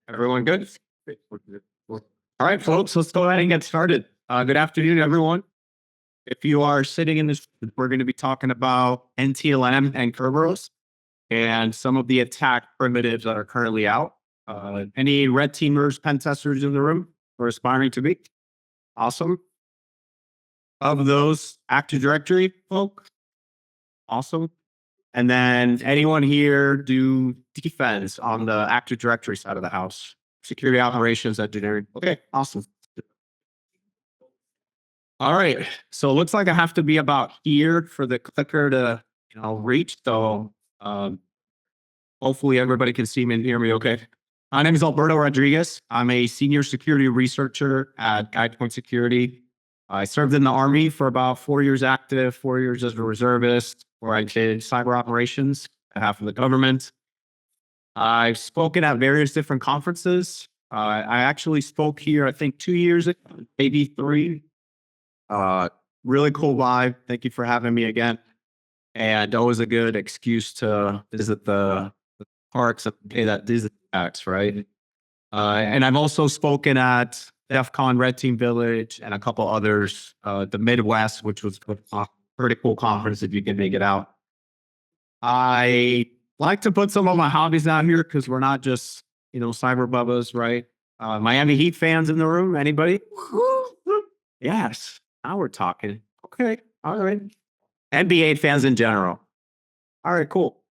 Everyone good? All right, folks, let's go ahead and get started. Good afternoon, everyone. If you are sitting in this, we're going to be talking about NTLM and Kerberos and some of the attack primitives that are currently out. Any red teamers, pen testers in the room or aspiring to be? Awesome. Of those, Active Directory folk? Awesome. And then anyone here do defense on the Active Directory side of the house? Security operations engineering. Okay, awesome. All right. So it looks like I have to be about here for the clicker to reach. So hopefully everybody can see me and hear me okay. My name is Alberto Rodriguez. I'm a senior security researcher at GuidePoint Security. I served in the Army for about 4 years active, 4 years as a reservist, where I did cyber operations on behalf of the government. I've spoken at various different conferences. I actually spoke here, I think 2 years ago, maybe 3. Really cool vibe. Thank you for having me again. And always a good excuse to visit the parks and pay that Disney tax, right? And I've also spoken at DEF CON Red Team Village and a couple others, the Midwest, which was a pretty cool conference if you can make it out. I like to put some of my hobbies out here because we're not just, cyber bubbas, right? Miami Heat fans in the room, anybody? Yes, now we're talking. Okay, all right. NBA fans in general. All right, cool.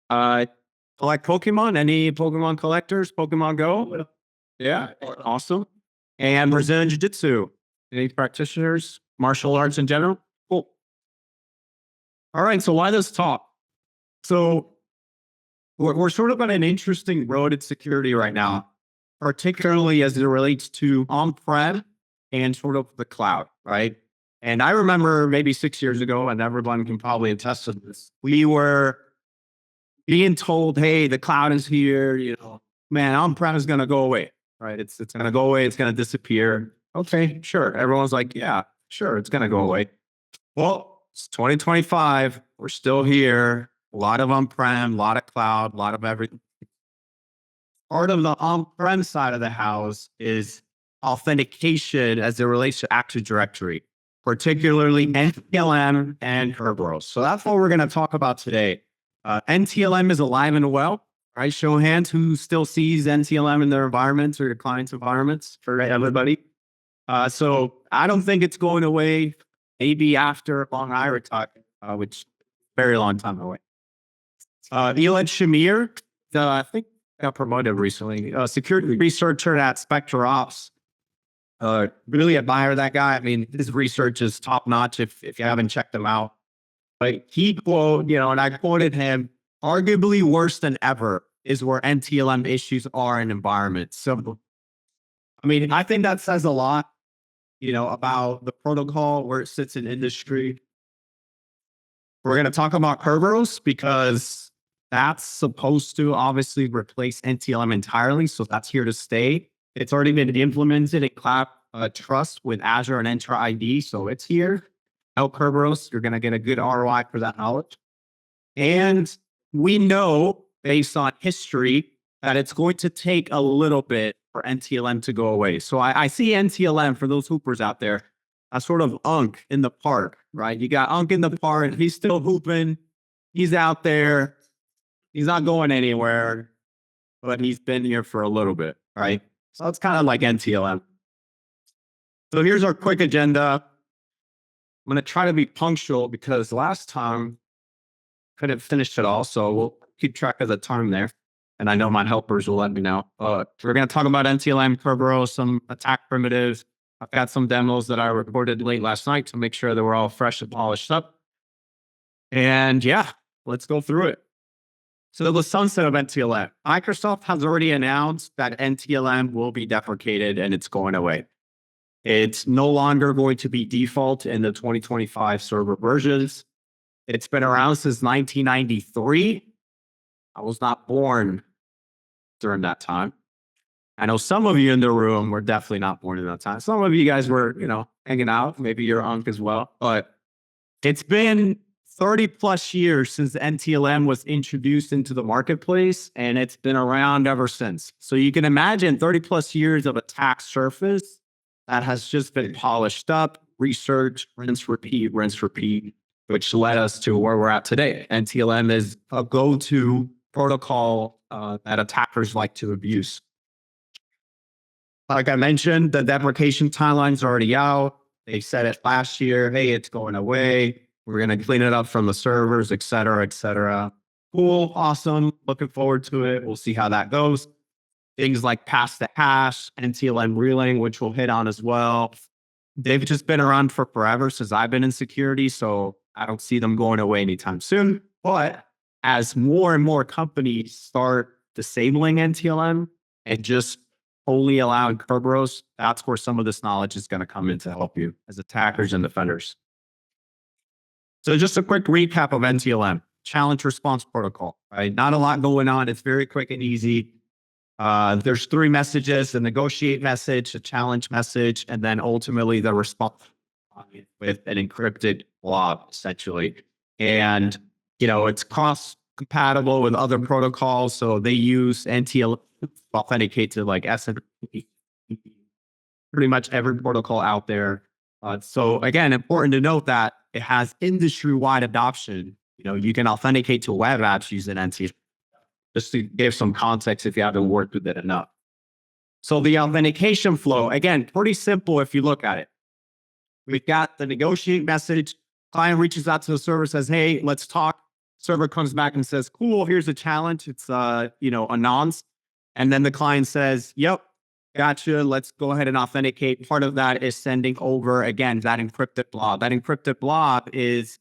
Collect Pokemon? Any Pokemon collectors? Pokemon Go? Yeah, awesome. And Brazilian Jiu-Jitsu. Any practitioners? Martial arts in general? Cool. All right, so why this talk? So we're sort of on an interesting road in security right now, particularly as it relates to on-prem and sort of the cloud, right? And I remember maybe 6 years ago, and everyone can probably attest to this, we were being told, hey, the cloud is here, man, on-prem is going to go away, right? It's going to go away. It's going to disappear. Okay, sure. Everyone's like, yeah, sure, it's going to go away. Well, it's 2025. We're still here. A lot of on-prem, a lot of cloud, a lot of everything. Part of the on-prem side of the house is authentication as it relates to Active Directory, particularly NTLM and Kerberos. So that's what we're going to talk about today. NTLM is alive and well, right? Show of hands who still sees NTLM in their environments or your clients' environments for everybody. So I don't think it's going away. Maybe after long I retire, which very long time away. Elad Shamir, I think got promoted recently. Security researcher at Spectre Ops. Really admire that guy. I mean, his research is top notch if you haven't checked him out. But he quote, and I quoted him, arguably worse than ever is where NTLM issues are in environments. So, I mean, I think that says a lot, about the protocol, where it sits in industry. We're going to talk about Kerberos because that's supposed to obviously replace NTLM entirely. So that's here to stay. It's already been implemented in Cloud Trust with Azure and Entra ID. So it's here. Help Kerberos, you're going to get a good ROI for that knowledge. And we know based on history that it's going to take a little bit for NTLM to go away. So I see NTLM, for those hoopers out there, a sort of Unk in the park, right? You got Unk in the park. He's still hooping. He's out there. He's not going anywhere, but he's been here for a little bit, right? So it's kind of like NTLM. So here's our quick agenda. I'm going to try to be punctual because last time couldn't finish it all. So we'll keep track of the time there. And I know my helpers will let me know. We're going to talk about NTLM, Kerberos, some attack primitives. I've got some demos that I recorded late last night to make sure that we're all fresh and polished up. And yeah, let's go through it. So the sunset of NTLM. Microsoft has already announced that NTLM will be deprecated and it's going away. It's no longer going to be default in the 2025 server versions. It's been around since 1993. I was not born during that time. I know some of you in the room were definitely not born in that time. Some of you guys were, hanging out. Maybe you're Unk as well. But it's been 30 plus years since NTLM was introduced into the marketplace, and it's been around ever since. So you can imagine 30 plus years of attack surface that has just been polished up, research, rinse, repeat, which led us to where we're at today. NTLM is a go-to protocol that attackers like to abuse. Like I mentioned, the deprecation timeline's already out. They said it last year, hey, it's going away. We're going to clean it up from the servers, et cetera, et cetera. Cool, awesome. Looking forward to it. We'll see how that goes. Things like pass the hash, NTLM relaying, which we'll hit on as well. They've just been around for forever since I've been in security, so I don't see them going away anytime soon. But as more and more companies start disabling NTLM and just only allowing Kerberos, that's where some of this knowledge is going to come in to help you as attackers and defenders. So just a quick recap of NTLM, challenge response protocol, right? Not a lot going on. It's very quick and easy. There's 3 messages: the negotiate message, a challenge message, and then ultimately the response with an encrypted blob, essentially. And, it's cross compatible with other protocols. So they use NTLM to authenticate to like SMP, pretty much every protocol out there. So again, important to note that it has industry-wide adoption. You can authenticate to web apps using NTLM, just to give some context if you haven't worked with it enough. So the authentication flow, again, pretty simple if you look at it. We've got the negotiate message. Client reaches out to the server, says, hey, let's talk. Server comes back and says, cool, here's a challenge. It's, a nonce. And then the client says, yep, gotcha. Let's go ahead and authenticate. Part of that is sending over, again, that encrypted blob. That encrypted blob is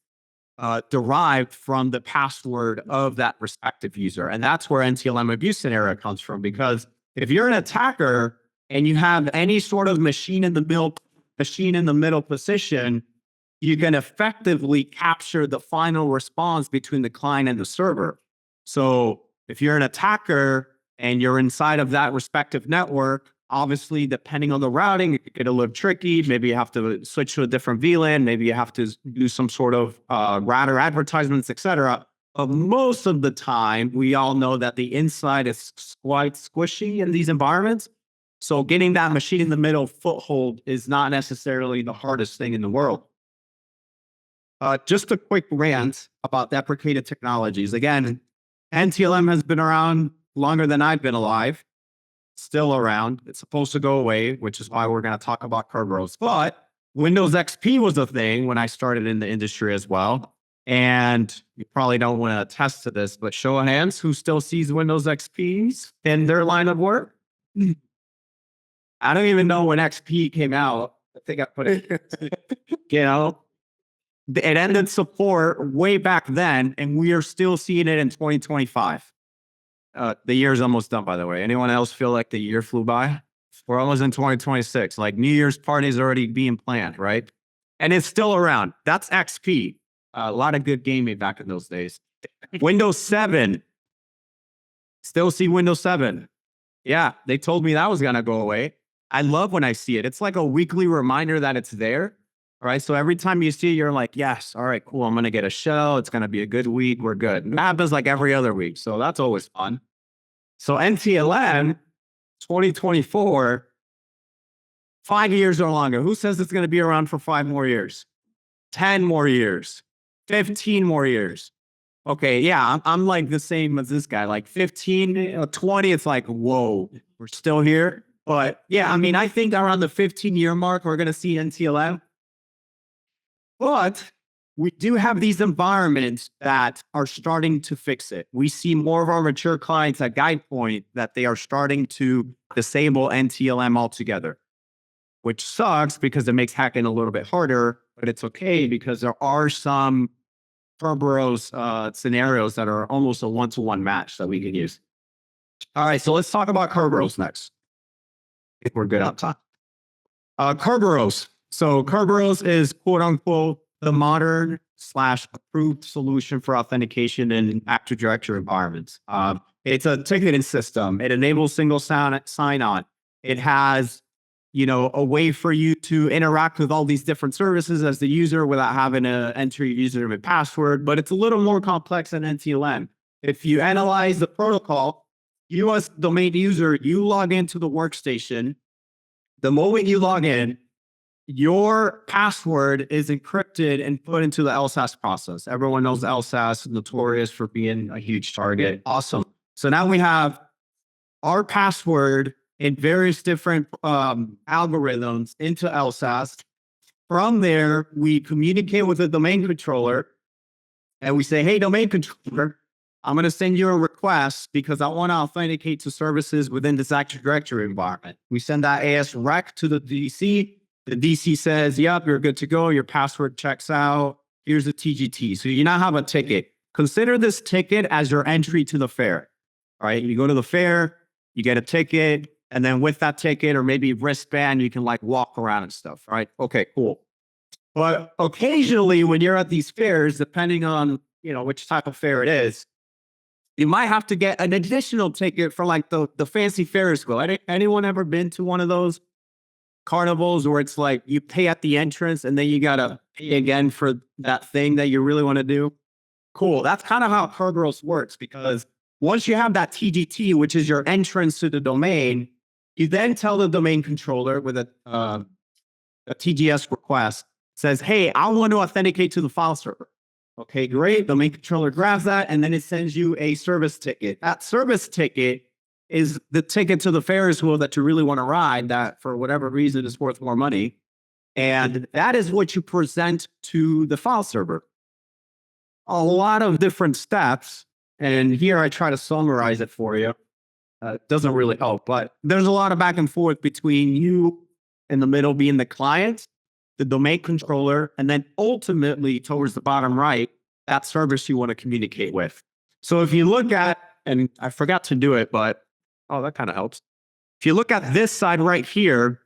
derived from the password of that respective user. And that's where NTLM abuse scenario comes from. Because if you're an attacker and you have any sort of machine in the middle position, you can effectively capture the final response between the client and the server. So if you're an attacker and you're inside of that respective network, obviously, depending on the routing, it could get a little tricky. Maybe you have to switch to a different VLAN. Maybe you have to do some sort of router advertisements, et cetera. But most of the time, we all know that the inside is quite squishy in these environments. So getting that machine in the middle foothold is not necessarily the hardest thing in the world. Just a quick rant about deprecated technologies. Again, NTLM has been around longer than I've been alive. Still around. It's supposed to go away, which is why we're going to talk about Kerberos. But Windows XP was a thing when I started in the industry as well. And you probably don't want to attest to this, but show of hands, who still sees Windows XPs in their line of work? I don't even know when XP came out. I think I put it, it ended support way back then, and we are still seeing it in 2025. The year's almost done, by the way. Anyone else feel like the year flew by? We're almost in 2026. Like New Year's parties already being planned, right? And it's still around. That's XP. A lot of good gaming back in those days. Windows 7. Still see Windows 7. Yeah, they told me that was going to go away. I love when I see it. It's like a weekly reminder that it's there. All right. So every time you see it, you're like, yes, all right, cool. I'm going to get a shell. It's going to be a good week. We're good. And that happens like every other week. So that's always fun. So NTLM 2024, 5 years or longer. Who says it's going to be around for 5 more years? 10 more years, 15 more years. Okay. Yeah. I'm like the same as this guy, like 15, 20. It's like, whoa, we're still here. But yeah, I mean, I think around the 15-year mark, we're going to see NTLM. But we do have these environments that are starting to fix it. We see more of our mature clients at GuidePoint that they are starting to disable NTLM altogether, which sucks because it makes hacking a little bit harder, but it's okay because there are some Kerberos scenarios that are almost a one-to-one match that we can use. All right, so let's talk about Kerberos next. If we're good on time. Kerberos. So Kerberos is quote unquote the modern / approved solution for authentication in Active Directory environments. It's a ticketing system. It enables single sign-on. It has, a way for you to interact with all these different services as the user without having to enter your username and password. But it's a little more complex than NTLM. If you analyze the protocol, you as the domain user, you log into the workstation. The moment you log in, your password is encrypted and put into the LSAS process. Everyone knows LSAS is notorious for being a huge target. Awesome. So now we have our password in various different algorithms into LSAS. From there, we communicate with the domain controller and we say, hey, domain controller, I'm going to send you a request because I want to authenticate to services within this Active Directory environment. We send that AS rec to the DC. The DC says, yep, you're good to go. Your password checks out. Here's the TGT. So you now have a ticket. Consider this ticket as your entry to the fair. All right, you go to the fair, you get a ticket, and then with that ticket or maybe wristband, you can like walk around and stuff, right? Okay, cool. But occasionally when you're at these fairs, depending on, which type of fair it is, you might have to get an additional ticket for like the fancy Ferris wheel. Anyone ever been to one of those carnivals where it's like you pay at the entrance and then you got to pay again for that thing that you really want to do? Cool. That's kind of how Kerberos works, because once you have that TGT, which is your entrance to the domain, you then tell the domain controller with a TGS request, says, hey, I want to authenticate to the file server. Okay, great. The domain controller grabs that, and then it sends you a service ticket. That service ticket is the ticket to the Ferris wheel that you really want to ride, that for whatever reason is worth more money. And that is what you present to the file server. A lot of different steps. And here I try to summarize it for you. It doesn't really help, but there's a lot of back and forth between you in the middle being the client, the domain controller, and then ultimately towards the bottom right, that service you want to communicate with. So if you look at, and I forgot to do it, but that kind of helps. If you look at this side right here,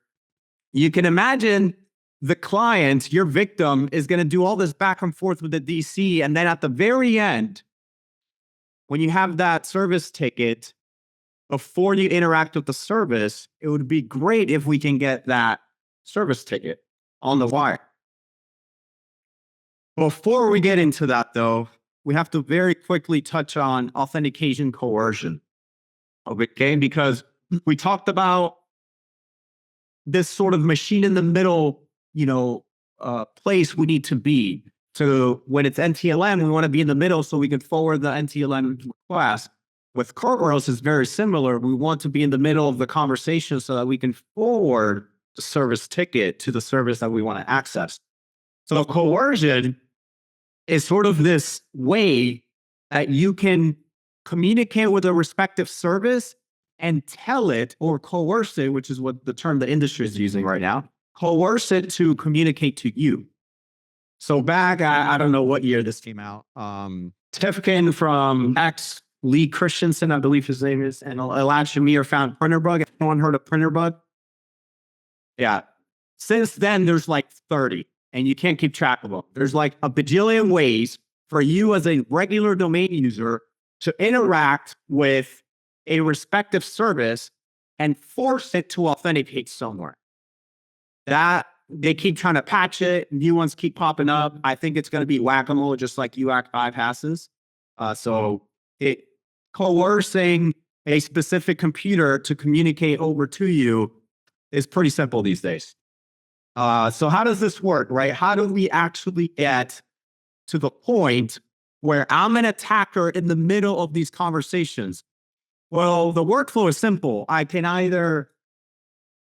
you can imagine the client, your victim, is going to do all this back and forth with the DC. And then at the very end, when you have that service ticket, before you interact with the service, it would be great if we can get that service ticket on the wire. Before we get into that, though, we have to very quickly touch on authentication coercion. Okay, because we talked about this sort of machine in the middle, place we need to be. So when it's NTLM, we want to be in the middle so we can forward the NTLM request. With Kerberos, it's very similar. We want to be in the middle of the conversation so that we can forward the service ticket to the service that we want to access. So coercion is sort of this way that you can communicate with a respective service and tell it, or coerce it, which is what the term the industry is using right now, coerce it to communicate to you. So back, I don't know what year this came out. Tifkin from X, Lee Christensen, I believe his name is, and Elad Shamir found printer bug. Anyone heard of printer bug? Yeah. Since then, there's like 30, and you can't keep track of them. There's like a bajillion ways for you as a regular domain user to interact with a respective service and force it to authenticate somewhere. That they keep trying to patch it. New ones keep popping up. I think it's going to be whack-a-mole, just like UAC bypasses. So it coercing a specific computer to communicate over to you is pretty simple these days. So how does this work, right? How do we actually get to the point where I'm an attacker in the middle of these conversations? Well, the workflow is simple. I can either,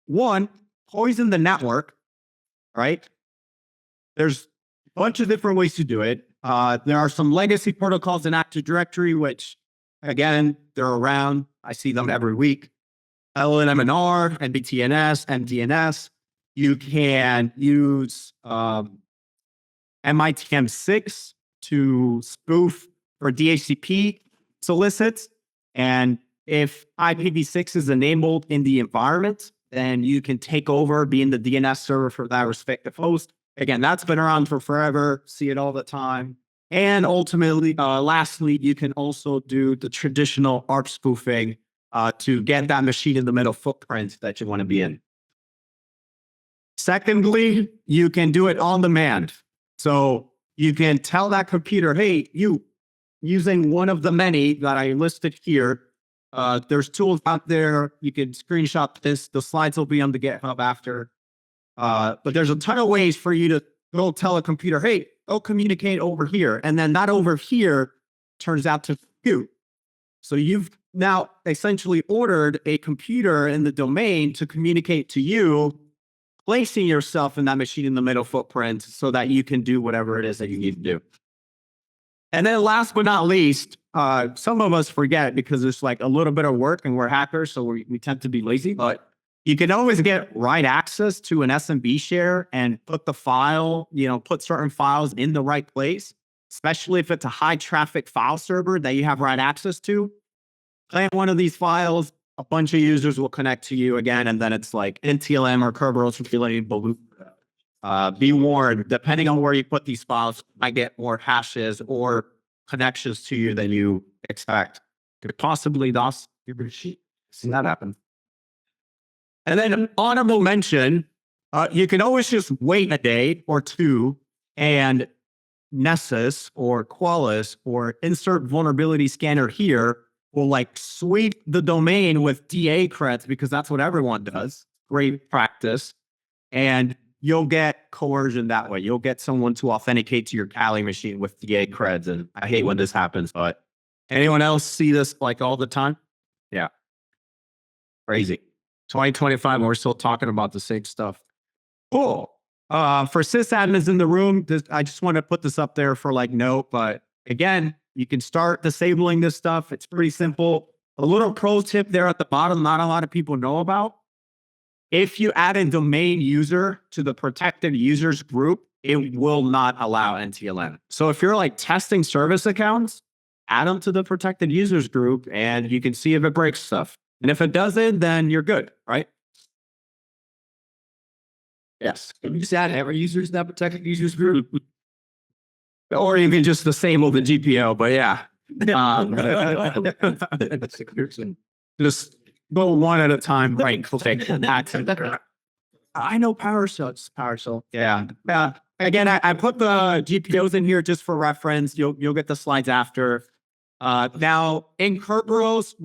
one, poison the network, right? There's a bunch of different ways to do it. There are some legacy protocols in Active Directory, which, again, they're around. I see them every week. LNMNR, NBTNS, MDNS. You can use MITM6 to spoof or DHCP solicits. And if IPv6 is enabled in the environment, then you can take over being the DNS server for that respective host. Again, that's been around for forever. See it all the time. And ultimately, lastly, you can also do the traditional ARP spoofing to get that machine in the middle footprint that you want to be in. Secondly, you can do it on demand. So you can tell that computer, hey, you using one of the many that I listed here. There's tools out there. You can screenshot this. The slides will be on the GitHub after. But there's a ton of ways for you to go tell a computer, hey, go communicate over here. And then that over here turns out to you. So you've now essentially ordered a computer in the domain to communicate to you, placing yourself in that machine in the middle footprint so that you can do whatever it is that you need to do. And then last but not least, some of us forget because it's like a little bit of work and we're hackers, so we tend to be lazy, but you can always get write access to an SMB share and put the file, put certain files in the right place, especially if it's a high traffic file server that you have write access to. Plant one of these files, a bunch of users will connect to you again, and then it's like NTLM or Kerberos related balloon. Be warned, depending on where you put these files, you might get more hashes or connections to you than you expect. Could possibly DOS your sheet. See that happen. And then honorable mention, you can always just wait a day or two and Nessus or Qualys or insert vulnerability scanner here will like sweep the domain with DA creds because that's what everyone does. Great practice. And you'll get coercion that way. You'll get someone to authenticate to your Kali machine with DA creds. And I hate when this happens, but anyone else see this like all the time? Yeah. Crazy. 2025, and we're still talking about the same stuff. Cool. For sysadmins in the room, I just want to put this up there for like note, but again, you can start disabling this stuff. It's pretty simple. A little pro tip there at the bottom, not a lot of people know about. If you add a domain user to the protected users group, it will not allow NTLM. So if you're like testing service accounts, add them to the protected users group and you can see if it breaks stuff. And if it doesn't, then you're good, right? Yes. Can you just add every users in that protected users group? Or you can just disable the GPO, but yeah. Just go one at a time, right? Click. I know PowerShell. Yeah. Again, I put the GPOs in here just for reference. You'll get the slides after. Now in Kerberos,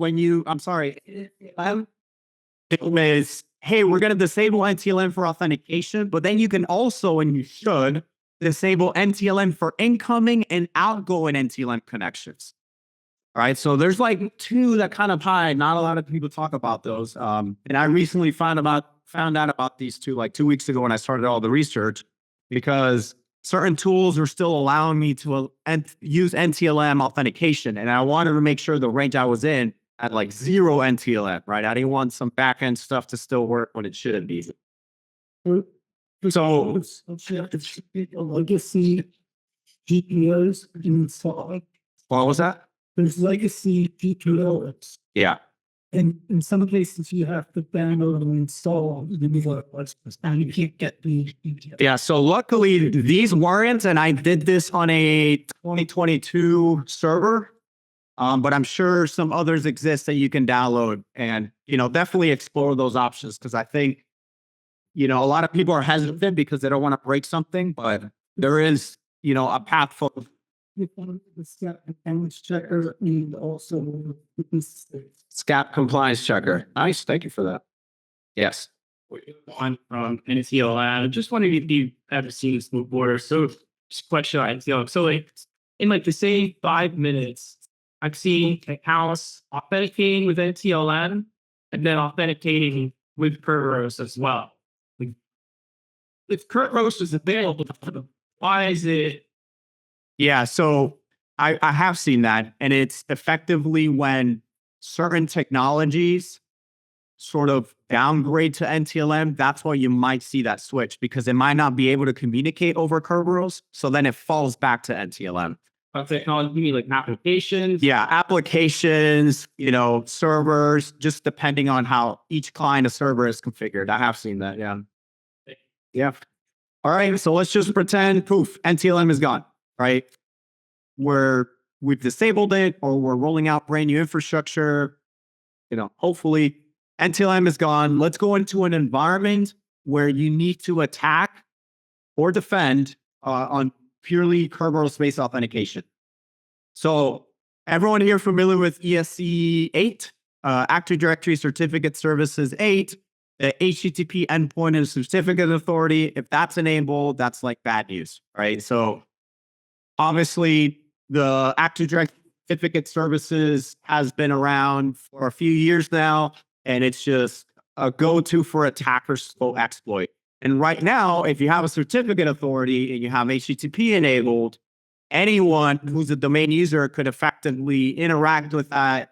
it was, hey, we're going to disable NTLM for authentication, but then you can also, and you should, disable NTLM for incoming and outgoing NTLM connections. All right. So there's like two that kind of hide. Not a lot of people talk about those. And I recently found out about these two like 2 weeks ago when I started all the research, because certain tools are still allowing me to use NTLM authentication. And I wanted to make sure the range I was in had like 0 NTLM, right? I didn't want some backend stuff to still work when it shouldn't be. So legacy GPOs installed. What was that? There's legacy GPOs. Yeah. And in some cases, you have to download and install the new ones, and you can't get the GPO. Yeah. So luckily, these weren't, and I did this on a 2022 server. But I'm sure some others exist that you can download and, definitely explore those options. Cause I think, a lot of people are hesitant because they don't want to break something, but there is, a path forward. The SCAP compliance checker and also SCAP compliance checker. Nice. Thank you for that. Yes. One from NTLM. Just wondering if you've ever seen this before. So just question on NTLM. So like in like the same 5 minutes, I've seen accounts authenticating with NTLM and then authenticating with Kerberos as well. Like, if Kerberos is available, why is it? Yeah, so I have seen that, and it's effectively when certain technologies sort of downgrade to NTLM, that's why you might see that switch, because it might not be able to communicate over Kerberos, so then it falls back to NTLM. Technology, you mean like applications? Yeah, applications, servers, just depending on how each client or server is configured. I have seen that, yeah. Yeah. All right, so let's just pretend, poof, NTLM is gone, right? We've disabled it, or we're rolling out brand new infrastructure. Hopefully NTLM is gone. Let's go into an environment where you need to attack or defend on purely Kerberos-based authentication. So everyone here familiar with ESC 8, Active Directory Certificate Services 8, the HTTP endpoint and certificate authority? If that's enabled, that's like bad news, right? So obviously the Active Directory Certificate Services has been around for a few years now, and it's just a go-to for attackers to exploit. And right now, if you have a certificate authority and you have HTTP enabled, anyone who's a domain user could effectively interact with that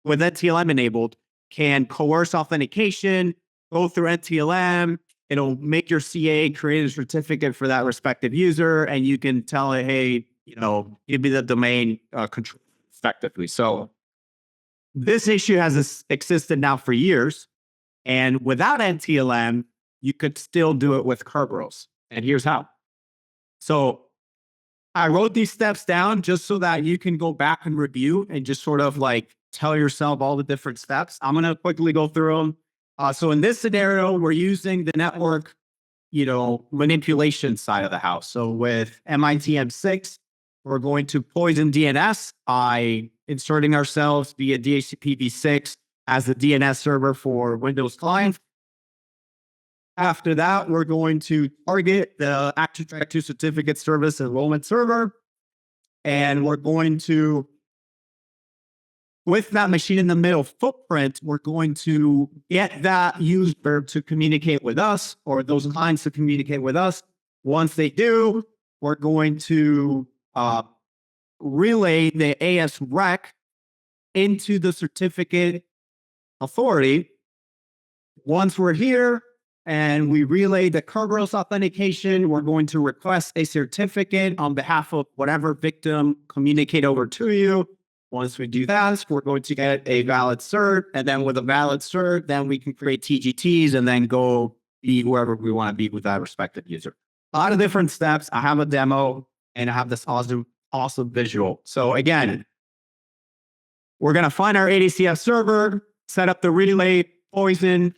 with NTLM enabled, can coerce authentication, go through NTLM. It'll make your CA create a certificate for that respective user, and you can tell it, hey, give me the domain control effectively. So this issue has existed now for years. And without NTLM, you could still do it with Kerberos. And here's how. So I wrote these steps down just so that you can go back and review and just sort of like tell yourself all the different steps. I'm going to quickly go through them. So in this scenario, we're using the network, manipulation side of the house. So with MITM6, we're going to poison DNS by inserting ourselves via DHCP v6 as the DNS server for Windows client. After that, we're going to target the Active Directory Certificate Service enrollment server. And we're going to, with that machine in the middle footprint, we're going to get that user to communicate with us, or those clients to communicate with us. Once they do, we're going to relay the AS rec into the certificate authority. Once we're here and we relay the Kerberos authentication, we're going to request a certificate on behalf of whatever victim communicate over to you. Once we do that, we're going to get a valid cert. And then with a valid cert, then we can create TGTs and then go be whoever we want to be with that respective user. A lot of different steps. I have a demo and I have this awesome visual. So again, we're going to find our ADCF server, set up the relay, poison,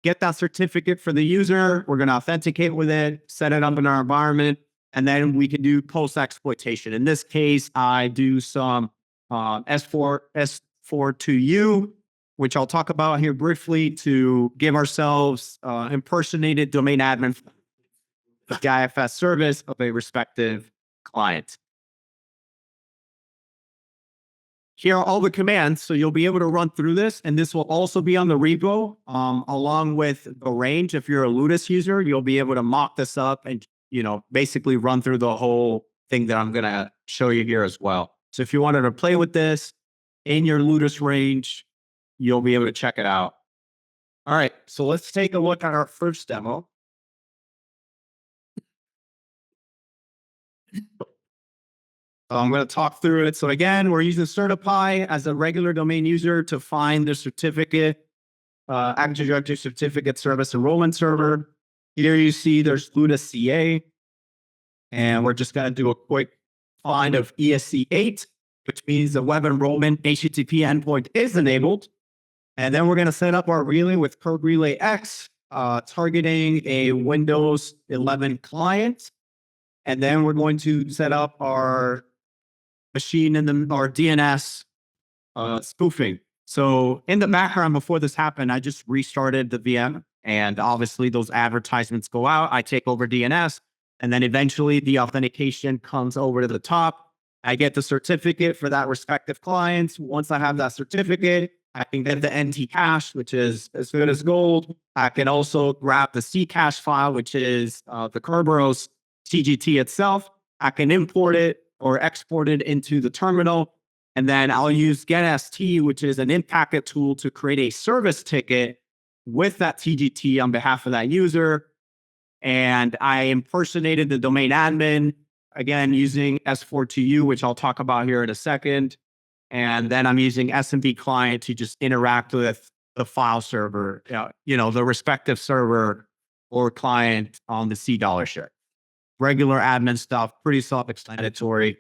get that certificate for the user. We're going to authenticate with it, set it up in our environment, and then we can do post-exploitation. In this case, I do some S4-2U, which I'll talk about here briefly, to give ourselves impersonated domain admin the IFS service of a respective client. Here are all the commands, so you'll be able to run through this, and this will also be on the repo along with the range. If you're a Ludus user, you'll be able to mock this up and basically run through the whole thing that I'm going to show you here as well. So if you wanted to play with this in your Ludus range, you'll be able to check it out. All right, so let's take a look at our first demo. I'm going to talk through it. So again, we're using Certify as a regular domain user to find the certificate, Active Directory Certificate Service Enrollment Server. Here you see there's Ludus CA. And we're just going to do a quick find of ESC 8, which means the web enrollment HTTP endpoint is enabled. And then we're going to set up our relay with Kerb Relay X, targeting a Windows 11 client. And then we're going to set up our machine in our DNS spoofing. So in the background, before this happened, I just restarted the VM, and obviously those advertisements go out. I take over DNS, and then eventually the authentication comes over to the top. I get the certificate for that respective client. Once I have that certificate, I can get the NT cache, which is as good as gold. I can also grab the C cache file, which is the Kerberos TGT itself. I can import it or export it into the terminal. And then I'll use getST, which is an in-packet tool, to create a service ticket with that TGT on behalf of that user. And I impersonated the domain admin, again, using S4-2U, which I'll talk about here in a second. And then I'm using SMB client to just interact with the file server, the respective server or client on the C dollar share. Regular admin stuff, pretty self-explanatory.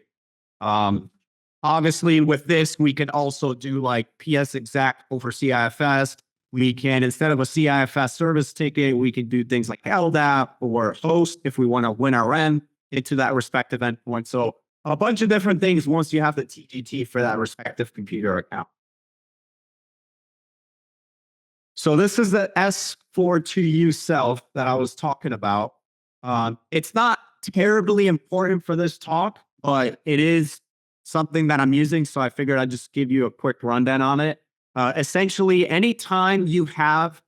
Obviously, with this, we can also do like PS exec over CIFS. We can, instead of a CIFS service ticket, we can do things like LDAP or host if we want to win RM into that respective endpoint. So a bunch of different things once you have the TGT for that respective computer account. So this is the S42U self that I was talking about. It's not terribly important for this talk, but it is something that I'm using. So I figured I'd just give you a quick rundown on it. Essentially, anytime you have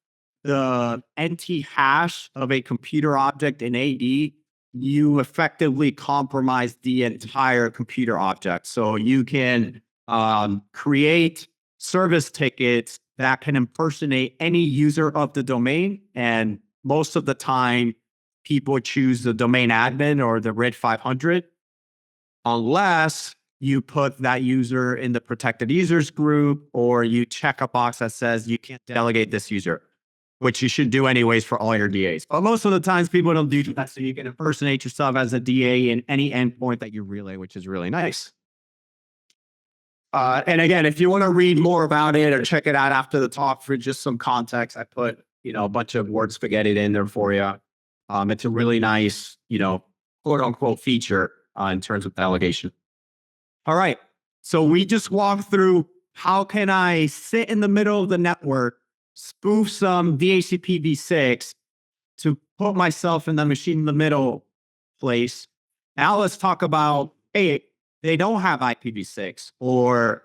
the NT hash of a computer object in AD, you effectively compromise the entire computer object. So you can create service tickets that can impersonate any user of the domain. And most of the time, people choose the domain admin or the RID 500, unless you put that user in the protected users group or you check a box that says you can't delegate this user, which you should do anyways for all your DAs. But most of the times people don't do that. So you can impersonate yourself as a DA in any endpoint that you relay, which is really nice. And again, if you want to read more about it or check it out after the talk for just some context, I put, a bunch of word spaghetti in there for you. It's a really nice, quote unquote feature in terms of delegation. All right. So we just walked through how can I sit in the middle of the network, spoof some DHCP v6 to put myself in the machine in the middle place. Now let's talk about, hey, they don't have IPv6 or,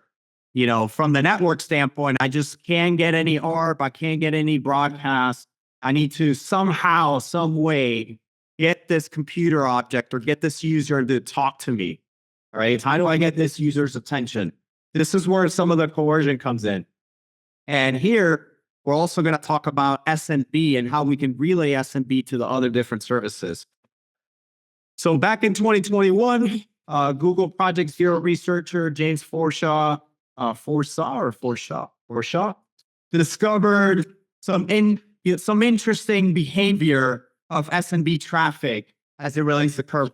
from the network standpoint, I just can't get any ARP. I can't get any broadcast. I need to somehow, some way get this computer object or get this user to talk to me. All right. How do I get this user's attention? This is where some of the coercion comes in. And here, we're also going to talk about SMB and how we can relay SMB to the other different services. So back in 2021, Google Project Zero researcher James Forshaw discovered some interesting behavior of SMB traffic as it relates to Kerberos.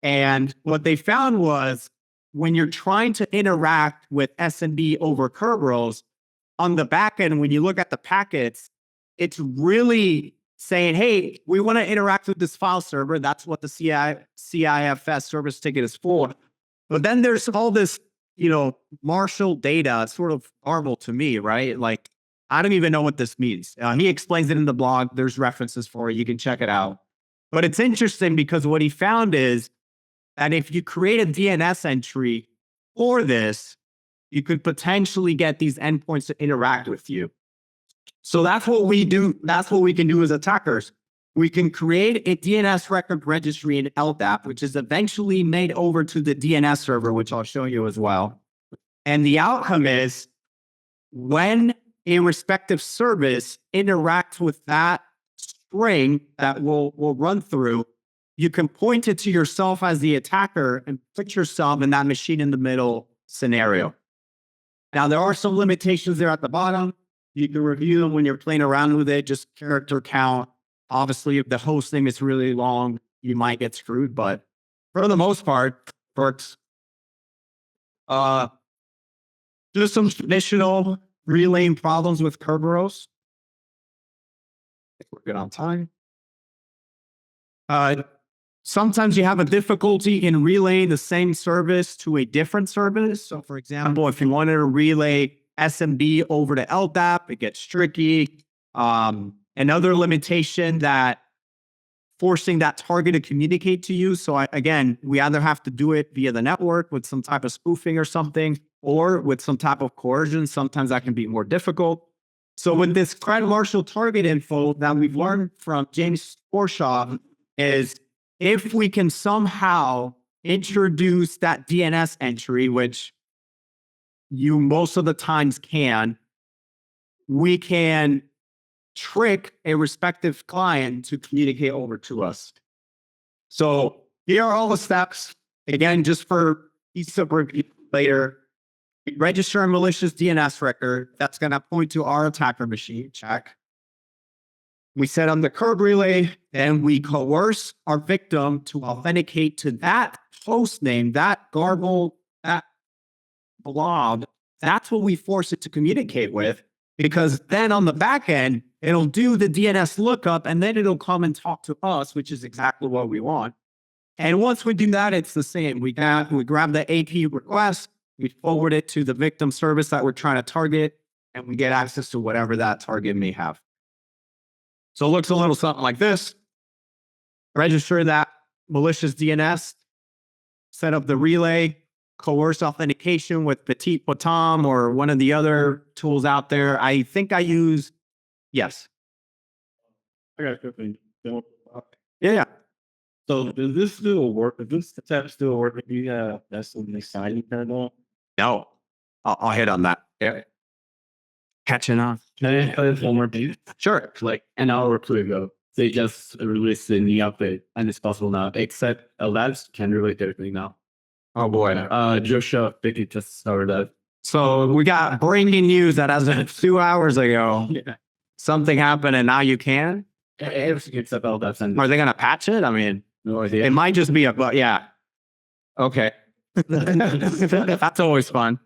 And what they found was when you're trying to interact with SMB over Kerberos, on the back end, when you look at the packets, it's really saying, hey, we want to interact with this file server. That's what the CIFS service ticket is for. But then there's all this, Marshall data. It's sort of horrible to me, right? Like, I don't even know what this means. He explains it in the blog. There's references for it. You can check it out. But it's interesting because what he found is that if you create a DNS entry for this, you could potentially get these endpoints to interact with you. So that's what we do. That's what we can do as attackers. We can create a DNS record registry in LDAP, which is eventually made over to the DNS server, which I'll show you as well. And the outcome is when a respective service interacts with that string that we'll run through, you can point it to yourself as the attacker and put yourself in that machine in the middle scenario. Now, there are some limitations there at the bottom. You can review them when you're playing around with it, just character count. Obviously, if the host name is really long, you might get screwed, but for the most part, works. Just some traditional relaying problems with Kerberos. If we're good on time. Sometimes you have a difficulty in relaying the same service to a different service. So for example, if you wanted to relay SMB over to LDAP, it gets tricky. Another limitation that forcing that target to communicate to you. So again, we either have to do it via the network with some type of spoofing or something, or with some type of coercion. Sometimes that can be more difficult. So with this Fred Marshall target info that we've learned from James Forshaw is if we can somehow introduce that DNS entry, which you most of the times can, we can trick a respective client to communicate over to us. So here are all the steps. Again, just for each review later, we register a malicious DNS record. That's going to point to our attacker machine. Check. We set up the curb relay, and we coerce our victim to authenticate to that host name, that garble, that blob. That's what we force it to communicate with. because then on the back end, it'll do the DNS lookup and then it'll come and talk to us, which is exactly what we want. And once we do that, it's the same. We grab the AP request, we forward it to the victim service that we're trying to target, and we get access to whatever that target may have. So it looks a little something like this. Register that malicious DNS, set up the relay, coerce authentication with Petit Potam or one of the other tools out there. I think I use, yes. I got a quick thing. Yeah. So does this still work? Does this tap still work if you have that's something exciting turned on? No, I'll hit on that. Yeah. Catching on. Can I play this one more page? Sure. Like an hour or two ago, they just released a new update and it's possible now, except labs can relate to everything now. Oh boy. Joshua Vicky just discovered that. So we got breaking news that as of 2 hours ago, something happened and now you can. Everything except LDAPs and Are they going to patch it? I mean, no idea. it might just be a, but yeah. Okay. That's always fun.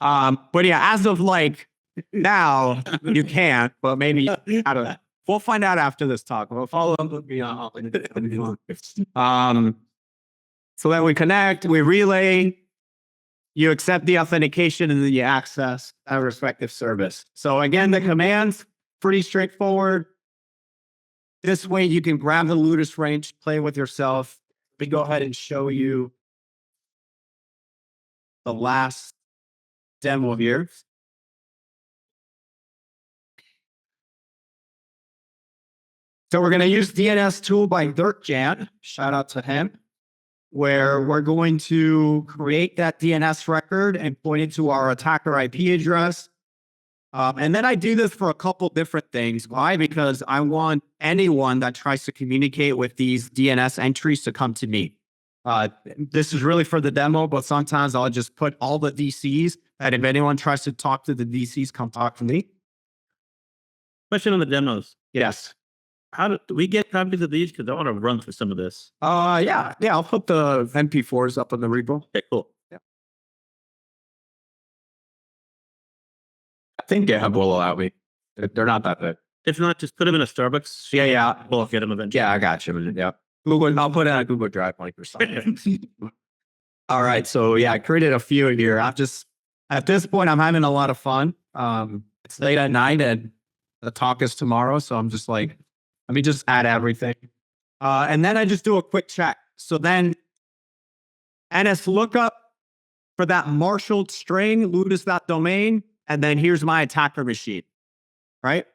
But yeah, as of like now, you can't, but maybe, I don't know. We'll find out after this talk. We'll follow up with me so then we connect, we relay, you accept the authentication, and then you access a respective service. So again, the command's pretty straightforward. This way you can grab the Ludus range, play with yourself. Let me go ahead and show you the last demo here. So we're going to use DNS tool by DirtJan. Shout out to him. Where we're going to create that DNS record and point it to our attacker IP address. And then I do this for a couple different things. Why? Because I want anyone that tries to communicate with these DNS entries to come to me. This is really for the demo, but sometimes I'll just put all the DCs, and if anyone tries to talk to the DCs, come talk to me. Question on the demos. Yes. How do we get copies of these? Because I want to run through some of this. Yeah, I'll put the MP4s up in the repo. Okay, cool. Yeah. I think GitHub will allow me. They're not that big. If not, just put them in a Starbucks. Yeah. We'll get them eventually. Yeah, I got you. Yeah. Google, I'll put it on Google Drive like or something. All right. So yeah, I created a few here. At this point, I'm having a lot of fun. It's late at night and the talk is tomorrow. So I'm just like, let me just add everything. And then I just do a quick check. So then NS lookup for that marshaled string, ludus.domain, and then here's my attacker machine, right?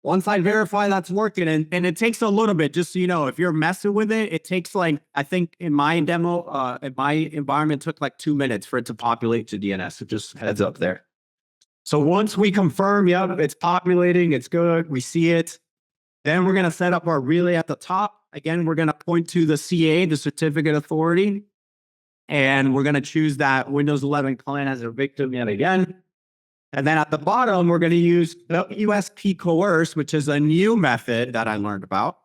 Once I verify that's working, and it takes a little bit, just so you know, if you're messing with it, it takes like, I think in my demo, in my environment, it took like 2 minutes for it to populate to DNS. So just heads up there. So once we confirm, yep, it's populating, it's good, we see it, then we're going to set up our relay at the top. Again, we're going to point to the CA, the certificate authority, and we're going to choose that Windows 11 client as a victim yet again. And then at the bottom, we're going to use USP coerce, which is a new method that I learned about.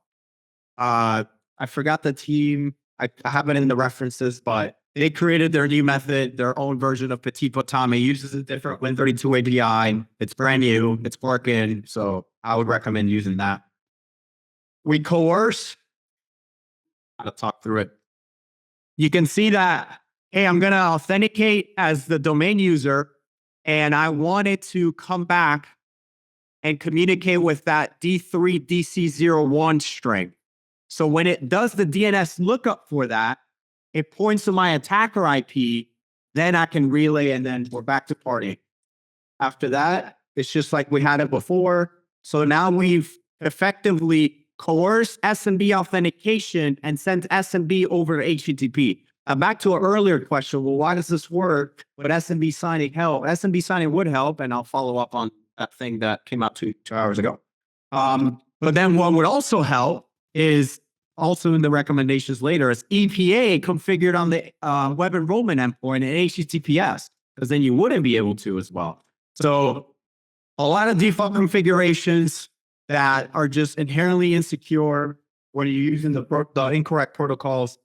I forgot the team. I have it in the references, but they created their new method, their own version of Petit Potam. It uses a different Win32 API. It's brand new. It's working. So I would recommend using that. We coerce. I'll talk through it. You can see that, hey, I'm going to authenticate as the domain user, and I want it to come back and communicate with that D3 DC01 string. So when it does the DNS lookup for that, it points to my attacker IP, then I can relay, and then we're back to party. After that, it's just like we had it before. So now we've effectively coerced SMB authentication and sent SMB over to HTTP. Back to an earlier question, well, why does this work? But SMB signing help? SMB signing would help, and I'll follow up on that thing that came out 2 hours ago. But then what would also help is also in the recommendations later is EPA configured on the web enrollment endpoint and HTTPS, because then you wouldn't be able to as well. So a lot of default configurations that are just inherently insecure when you're using the incorrect protocols.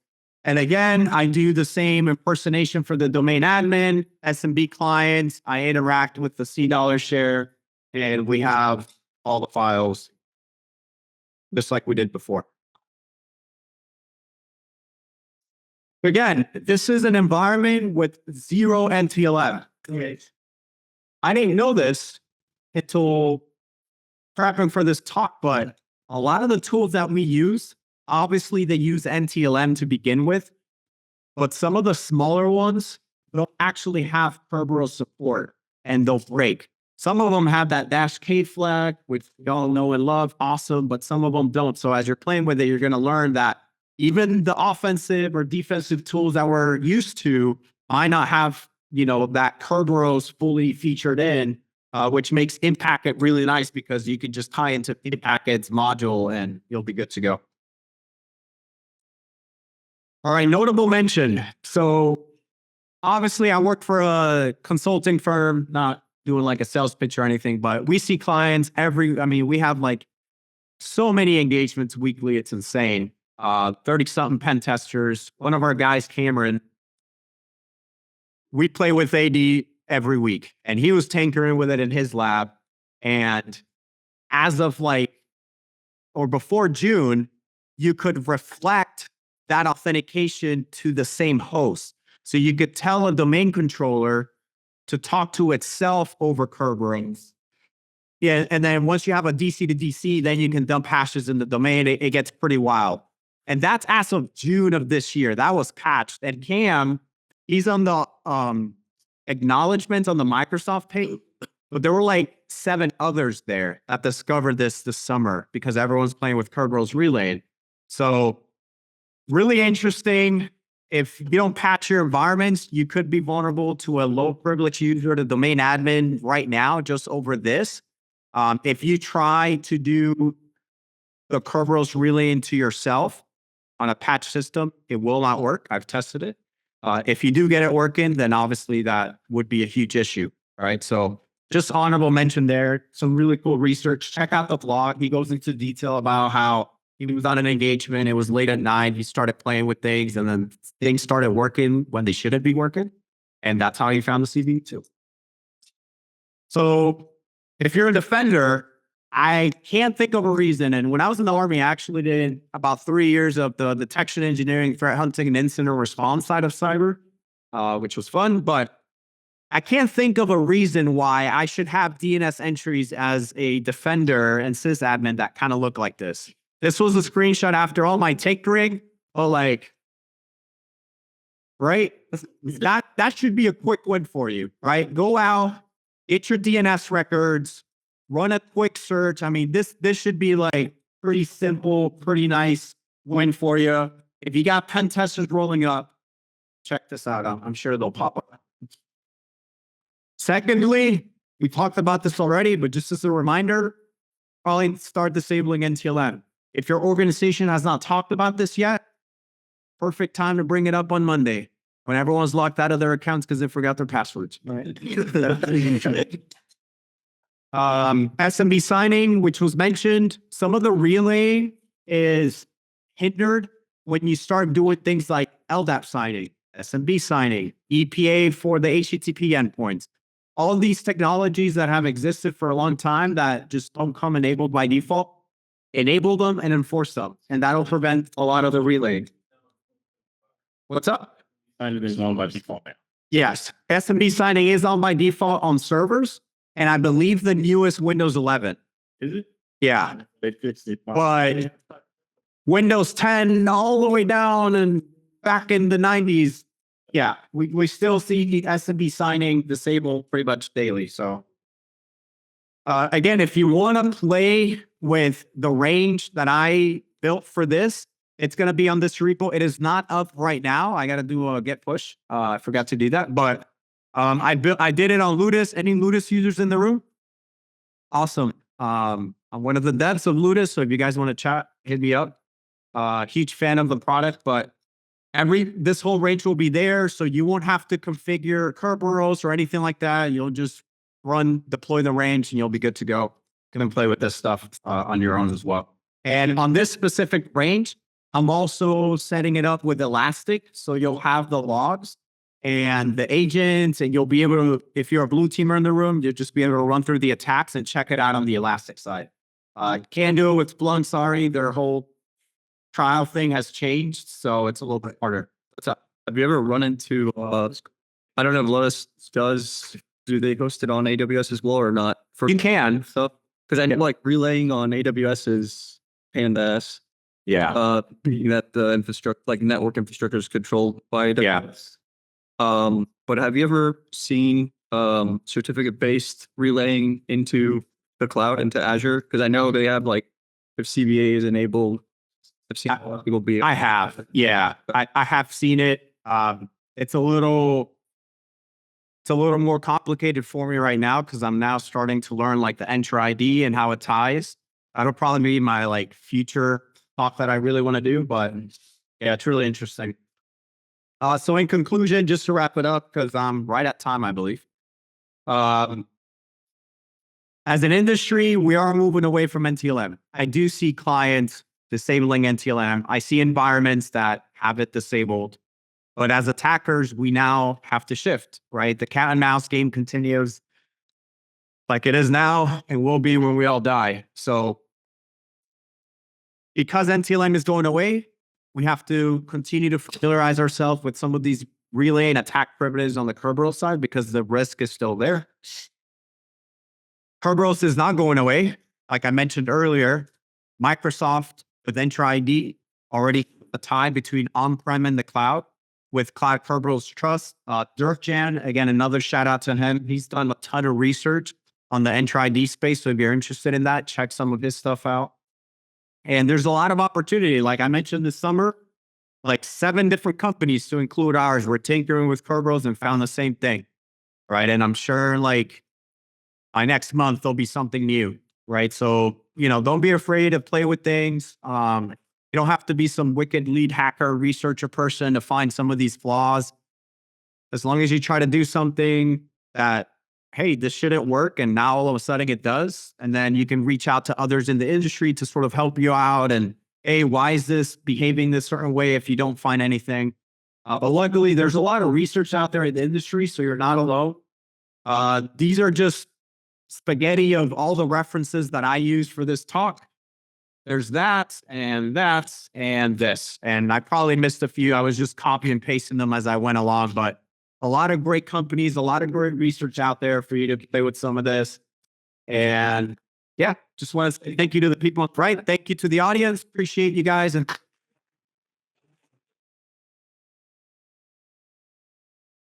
And again, I do the same impersonation for the domain admin, SMB clients. I interact with the $C share, and we have all the files just like we did before. Again, this is an environment with 0 NTLM. I didn't know this until prepping for this talk, but a lot of the tools that we use, obviously they use NTLM to begin with, but some of the smaller ones don't actually have Kerberos support and they'll break. Some of them have that -K flag, which y'all know and love, awesome, but some of them don't. So as you're playing with it, you're going to learn that even the offensive or defensive tools that we're used to might not have, that Kerberos fully featured in, which makes Impacket really nice because you can just tie into Impacket's module and you'll be good to go. All right, notable mention. So obviously I work for a consulting firm, not doing like a sales pitch or anything, but we see clients we have like so many engagements weekly. It's insane. 30-something pen testers. One of our guys, Cameron, we play with AD every week, and he was tinkering with it in his lab. And as of before June, you could reflect that authentication to the same host. So you could tell a domain controller to talk to itself over Kerberos. Yeah, and then once you have a DC to DC, then you can dump hashes in the domain. It gets pretty wild. And that's as of June of this year. That was patched. And Cam, he's on the acknowledgement on the Microsoft page, but there were like 7 others there that discovered this summer because everyone's playing with Kerberos Relay. So really interesting. If you don't patch your environments, you could be vulnerable to a low privilege user, the domain admin right now, just over this. If you try to do the Kerberos Relay into yourself on a patch system, it will not work. I've tested it. If you do get it working, then obviously that would be a huge issue. All right. So just honorable mention there. Some really cool research. Check out the blog. He goes into detail about how he was on an engagement. It was late at night. He started playing with things and then things started working when they shouldn't be working. And that's how he found the CV too. So if you're a defender, I can't think of a reason. And when I was in the Army, I actually did about 3 years of the detection engineering, threat hunting, and incident response side of cyber, which was fun. But I can't think of a reason why I should have DNS entries as a defender and sysadmin that kind of look like this. This was a screenshot after all my take rig. Right? That should be a quick win for you, right? Go out, get your DNS records, run a quick search. I mean, this should be like pretty simple, pretty nice win for you. If you got pen testers rolling up, check this out. I'm sure they'll pop up. Secondly, we talked about this already, but just as a reminder, probably start disabling NTLM. If your organization has not talked about this yet, perfect time to bring it up on Monday when everyone's locked out of their accounts because they forgot their passwords. Right? SMB signing, which was mentioned, some of the relay is hindered when you start doing things like LDAP signing, SMB signing, EPA for the HTTP endpoints. All of these technologies that have existed for a long time that just don't come enabled by default, enable them and enforce them. And that'll prevent a lot of the relay. What's up? There's on by default now. Yes, SMB signing is on by default on servers. And I believe the newest Windows 11. Is it? Yeah. They fixed it. But Windows 10 all the way down and back in the 90s, yeah, we still see the SMB signing disabled pretty much daily. So again, if you want to play with the range that I built for this, it's going to be on this repo. It is not up right now. I got to do a get push. I forgot to do that, but I did it on Ludus. Any Ludus users in the room? Awesome. I'm one of the devs of Ludus, so if you guys want to chat, hit me up. Huge fan of the product, but this whole range will be there, so you won't have to configure Kerberos or anything like that. You'll just deploy the range, and you'll be good to go. You can play with this stuff on your own as well. And on this specific range, I'm also setting it up with Elastic. So you'll have the logs and the agents, and you'll be able to, if you're a blue teamer in the room, you'll just be able to run through the attacks and check it out on the Elastic side. Can't do it with Splunk, sorry. Their whole trial thing has changed, so it's a little bit harder. What's up? Have you ever run into, I don't know if Lotus do they host it on AWS as well or not? For You can. stuff? Because I know like relaying on AWS is pain in the ass. Yeah. Being that the infrastructure, like network infrastructure is controlled by AWS. But have you ever seen certificate-based relaying into the cloud, into Azure? Because I know they have like, if CVA is enabled, I've seen people be. I have. Yeah. I have seen it. It's a little more complicated for me right now because I'm now starting to learn like the Entra ID and how it ties. That'll probably be my like future talk that I really want to do, but yeah, it's really interesting. So in conclusion, just to wrap it up, because I'm right at time, I believe. As an industry, we are moving away from NTLM. I do see clients disabling NTLM. I see environments that have it disabled. But as attackers, we now have to shift, right? The cat and mouse game continues like it is now and will be when we all die. So because NTLM is going away, we have to continue to familiarize ourselves with some of these relay and attack primitives on the Kerberos side because the risk is still there. Kerberos is not going away. Like I mentioned earlier, Microsoft with Entra ID already a tie between on-prem and the cloud with Cloud Kerberos Trust. Dirkjan, again, another shout out to him. He's done a ton of research on the Entra ID space. So if you're interested in that, check some of his stuff out. And there's a lot of opportunity. Like I mentioned this summer, like 7 different companies to include ours were tinkering with Kerberos and found the same thing, right? And I'm sure like by next month, there'll be something new, right? So, don't be afraid to play with things. You don't have to be some wicked lead hacker, researcher person to find some of these flaws. As long as you try to do something that, hey, this shouldn't work, and now all of a sudden it does, and then you can reach out to others in the industry to sort of help you out. And hey, why is this behaving this certain way if you don't find anything? But luckily, there's a lot of research out there in the industry, so you're not alone. These are just spaghetti of all the references that I use for this talk. There's that and this. And I probably missed a few. I was just copy and pasting them as I went along, but a lot of great companies, a lot of great research out there for you to play with some of this. And yeah, just want to say thank you to the people, right? Thank you to the audience. Appreciate you guys. And